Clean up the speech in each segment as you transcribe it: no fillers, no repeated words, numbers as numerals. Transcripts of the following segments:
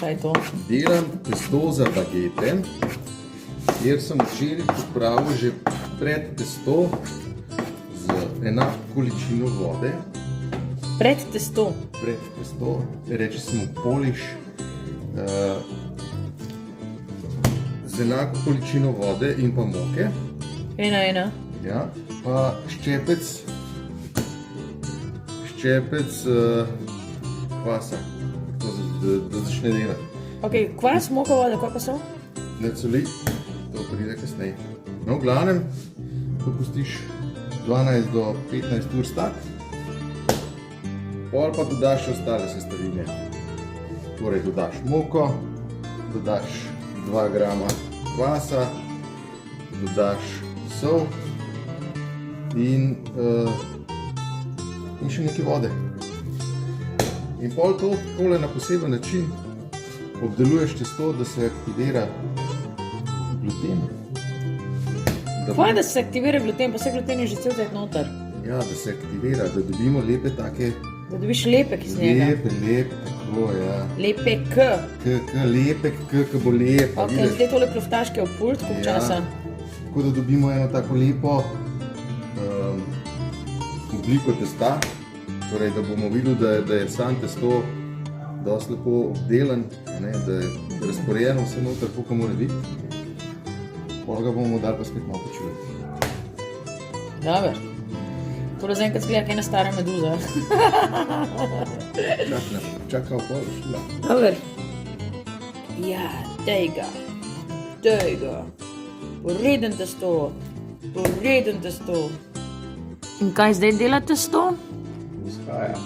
kaj je to? Delam testo za bagete, kjer sem včeraj pripravil že pred testo z enako količino vode. Pred testo? Pred testo, reče se mu poliš, z enako količino vode in pa moke. Ena. Ja, pa ščepec kvasa, da začne delati. Ok, kvas, moka, voda, kaj pa so? Ne coli, to pride kasneje. No, v glavnem, to pustiš 12 do 15 ur stati, pol pa dodaš ostale sestavine. Torej, dodaš moko, dodaš 2 grama kvasa, dodaš sol in še nekaj vode. In pol to takole na poseben način obdeluješ testo, da se aktivira gluten. Kaj, da se aktivira gluten? Pa se gluten je že cel cajt noter. Ja, da se aktivira, da dobimo lepe take... Da dobiš lepek iz njega. Lepe, tako, ja. Lepek. Lepek, ko bo lepa. Ok, zdaj tole kloftaške v pult, koliko časa? Tako da dobimo eno tako lepo obliko testa. Torej, da bomo videli, da je sam testo dosti lepo obdelan, da je razporejeno vse noter, koliko mora biti. Pol ga bomo dali pa spet malo počuvati. Dobar. Tole zaenkrat zgleda kaj ena stara meduza. Čakal pol, šla. Dobar. Ja, dej ga. Poreden testo. In kaj zdaj dela testo? Vzhaja.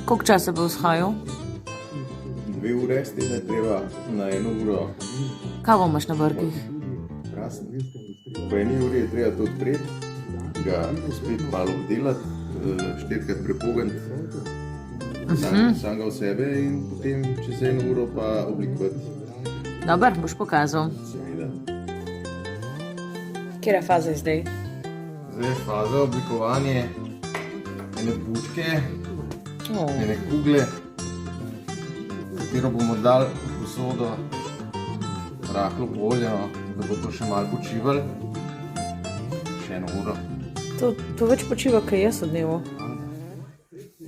Koliko časa bo vzhajal? 2 ure s tem je treba na 1 uro. Kaj bomaš na vrkih? Krasno. Po 1 uri je treba to odpreti, ga spet malo obdelati, 4krat prepogant, sam ga v sebe in potem čez 1 uro pa oblikovati. Dobar, boš pokazal. Seveda. Kjera faza je zdaj? Zdaj je faza oblikovanje ene bučke, ene kugle, katero bomo dali v posodo rahlo poljeno, da bo to še malo počivalo. Še 1 uro. To več počiva, kaj jaz od dnevo.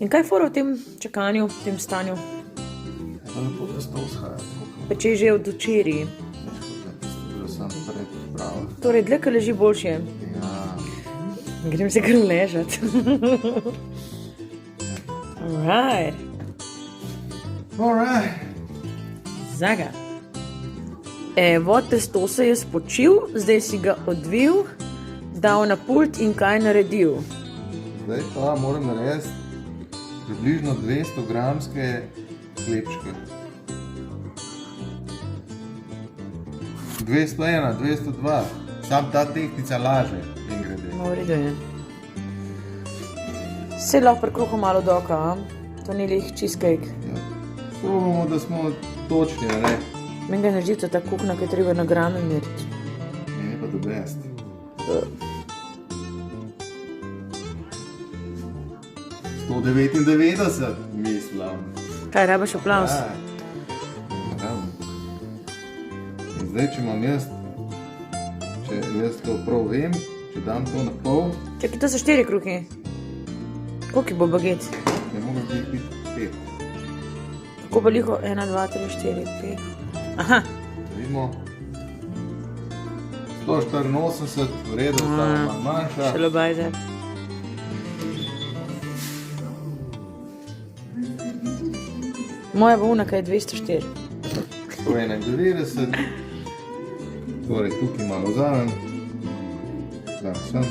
In kaj je fora v tem čakanju, v tem stanju? Da lepo testo vzhaja. Peče že od včeraj. Da sem predpravil. Torej, dlje, kaj leži boljše. Ja. Grem se kar ležat. Alright. Zaga. Evo, testo se je spočil, zdaj si ga odvil, dal na pult in kaj naredil? Zdaj pa moram narediti približno 200 gramske hlebčke. 201, 202. Sam ta tehnica laže in grede. No, v redu je. Se lahko prekruham malo doka, a? To ni lih cheesecake. Ja. Probamo, da smo točni, ne? Meni ga narediti ta kuhna, ki je treba na grame meriti. Ne, pa the best. 199, mislim. Kaj, rabaš aplauz? Ja. In zdaj, če imam jaz, če jaz to prav vem, če dam to na pol... Čakaj, to so 4 kruhi. Koliko bo baget? Ne mogo biti 5. Kako bo liho? 1, 2, 3, 4, 5. Aha. Vidimo. 184, v redu, ta malo manjša. Šelo bajze. Moja bo unaka je 204. 191. Torej, tukaj malo zraven. Dam sem.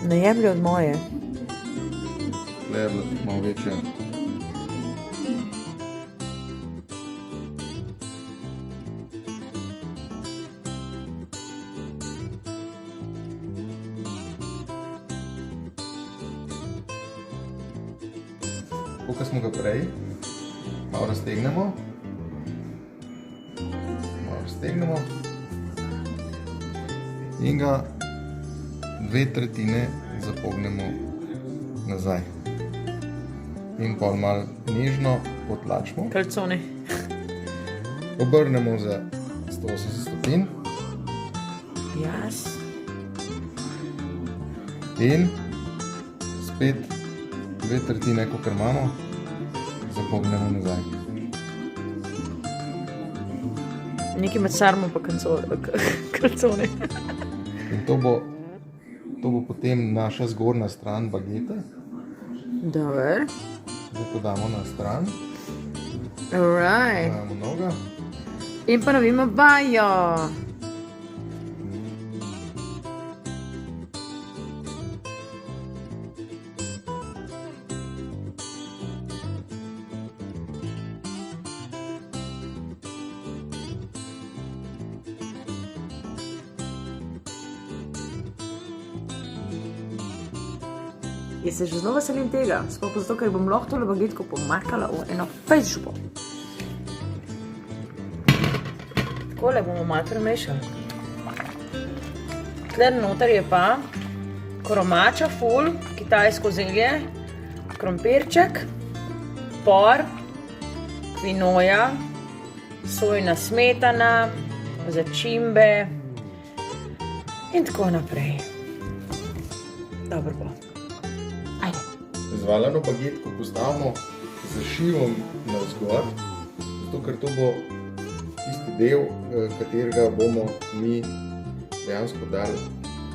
Ne jemlji od moje. Tle je bila tudi malo večja. Koliko smo ga prej, malo raztegnemo. In ga 2/3 zapognemo nazaj. In pol malo nežno potlačimo. Kalcone. Obrnemo za 180 stopinj. Jas. In spet 2/3, kakor imamo, zapognemo nazaj. Nekaj med sarmo pa kalcone. In to bo potem naša zgornja stran bagete. Dobar. Zdaj to damo na stran. Alright. Damo noga. In ponovimo vajo. Jaz se že znova veselim tega, sploh zato, ker bom lahko tole bagetko pomakala v eno fejs župo. Takole bomo malo premešali. Tler noter je pa kromača ful, kitajsko zelje, krompirček, por, kvinoja, sojna smetana, začimbe in tako naprej. Dobro bo. Ajde. Zvaljano bagetko postavimo z šivom navzgor, zato ker to bo tisti del, katerega bomo mi dejansko dali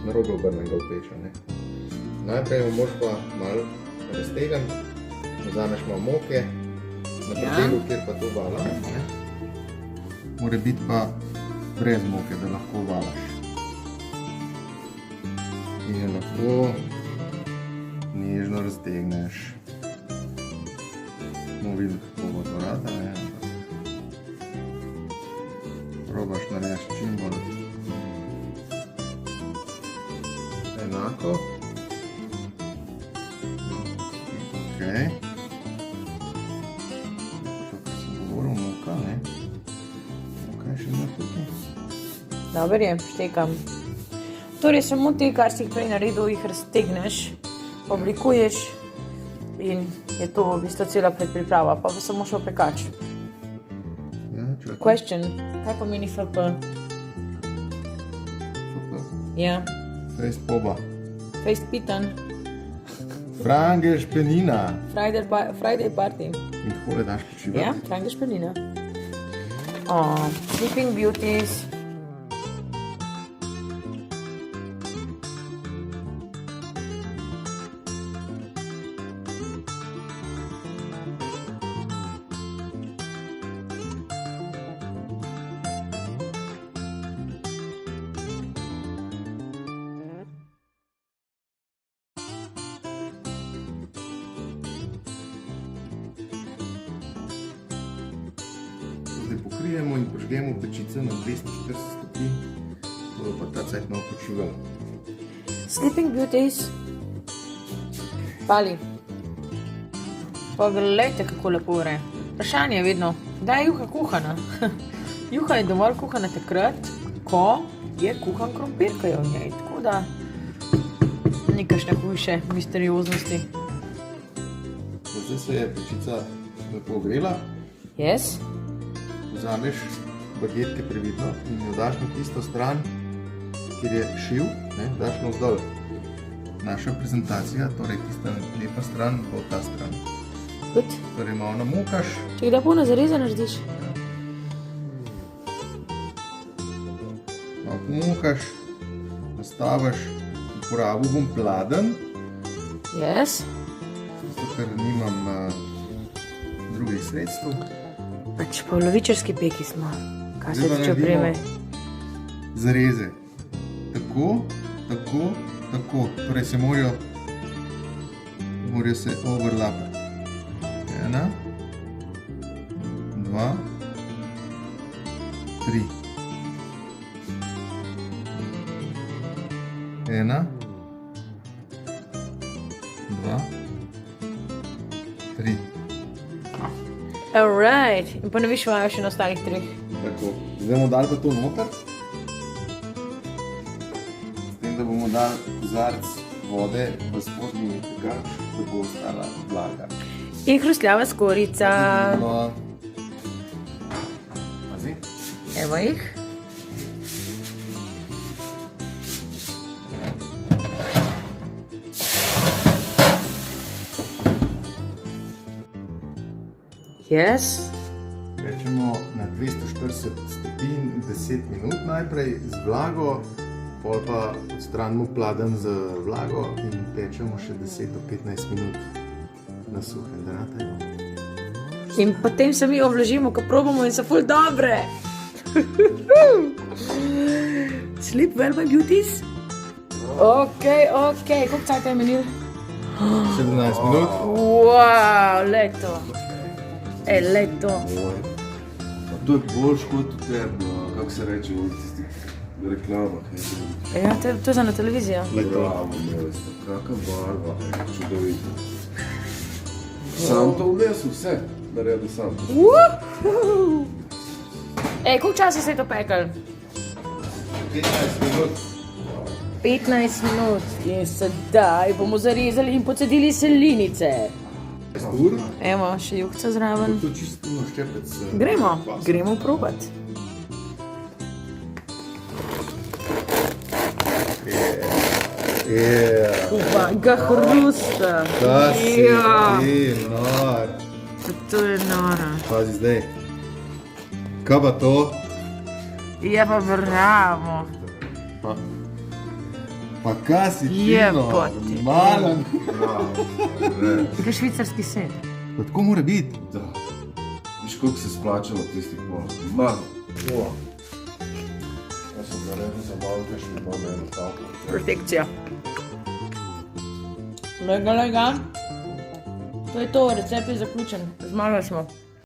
na robe obrnenega v peč. Najprej jo moraš pa malo raztegniti, vzameš malo moke, na predelu, kjer pa to valamo. Mora biti pa brez moke, da lahko valaš. In jo lahko nežno raztegneš. Bomo videli, kako bo to rada, probaš narediti čim bolj enako. Ok. To, kar sem govoril, moka, moka je še ena tukaj. Dober je, štekam. Torej, samo te, kar si jih prej naredil, jih raztegneš, oblikuješ in je to v bistvu cela predpriprava, pa bo samo šel pekač. Ja, čakaj. Question, kaj pomeni FP? Super. Ja, Fejst poba. fejst pitan, Frangišpenina. Friday party. In takole daš počivati. Ja, frangišpenina. Sleeping Beauties. Zdaj pokrijemo in požgemo pečico na 240 stopinj, da bo pa ta cajt malo počivala. Sleeping Beauties. Pali. Poglejte, kako lepo vre. Vprašanje je vedno, kdaj je juha kuhana? Juha je dovolj kuhana takrat, ko je kuhan krompir, ki je v njej. Tako da nikašne hujše misterioznosti. Zdaj se je pečica lepo ogrela. Yes? Vzameš bagetke previdno in jo daš na tisto stran, kjer je šiv, daš navzdol. Naša prezentacija, torej tista lepa stran, bo ta stran. Good. Torej malo namokaš. Če kdaj polno zareza narediš? Malo pomokaš, nastaviš, uporabil bom pladenj, Yes? zato ker nimam drugih sredstev. Pač polovičarski peki smo. Kaj se Zdaj pa tiče opreme? zareze. Tako, tako, tako. Torej se morajo se overlapati. 1, 2, 3. 1, 2, 3. Alright. In ponoviš vajo še na ostalih treh. Tako. Zdaj bomo dali pa to noter. S tem, da bomo dali kozarec vode v spodnji pekač, da bo ostala vlaga. In hrustljava skorica. No. Pazi. Evo jih. Yes. Pečemo na 240 stopinj 10 minut najprej z vlago, pol pa odstranimo pladenj z vlago in pečemo še 10 do 15 minut na suhem, da natajmo. In potem se mi ovlažimo, ko probamo in so ful dobre. Sleep well, my beauties. Ok. Koliko cajt je menil? 17 minut. Wow, leto. Leto. To je boljš kot v tem, kako se reče, v tistih reklamah. Ja, to je za na televizijo. Bravo, mojster, kakva barva, čudovito. Sam to vnesel, vse naredil sam. Koliko časa se je to pekel? 15 minut. 15 minut. In sedaj bomo zarezali in pocedili selinice. Evo, še jugca zraven. To čisto ščepec. Gremo probat. Ga hrusta. Da si Ja. ti, nor. To je noro. Pazi zdaj. Kaj pa to? Je pa bravo. Pa kaj si ti, Jebote. malen? Kaj švicarski sir. Pa tako mora biti. Da. Viš, koliko se splačalo tistih pol. Malo. Jaz sem naredil za malo, kaj še imam eno tako. Perfekcija. Lega. To je to, recept je zaključen. Zmagali smo.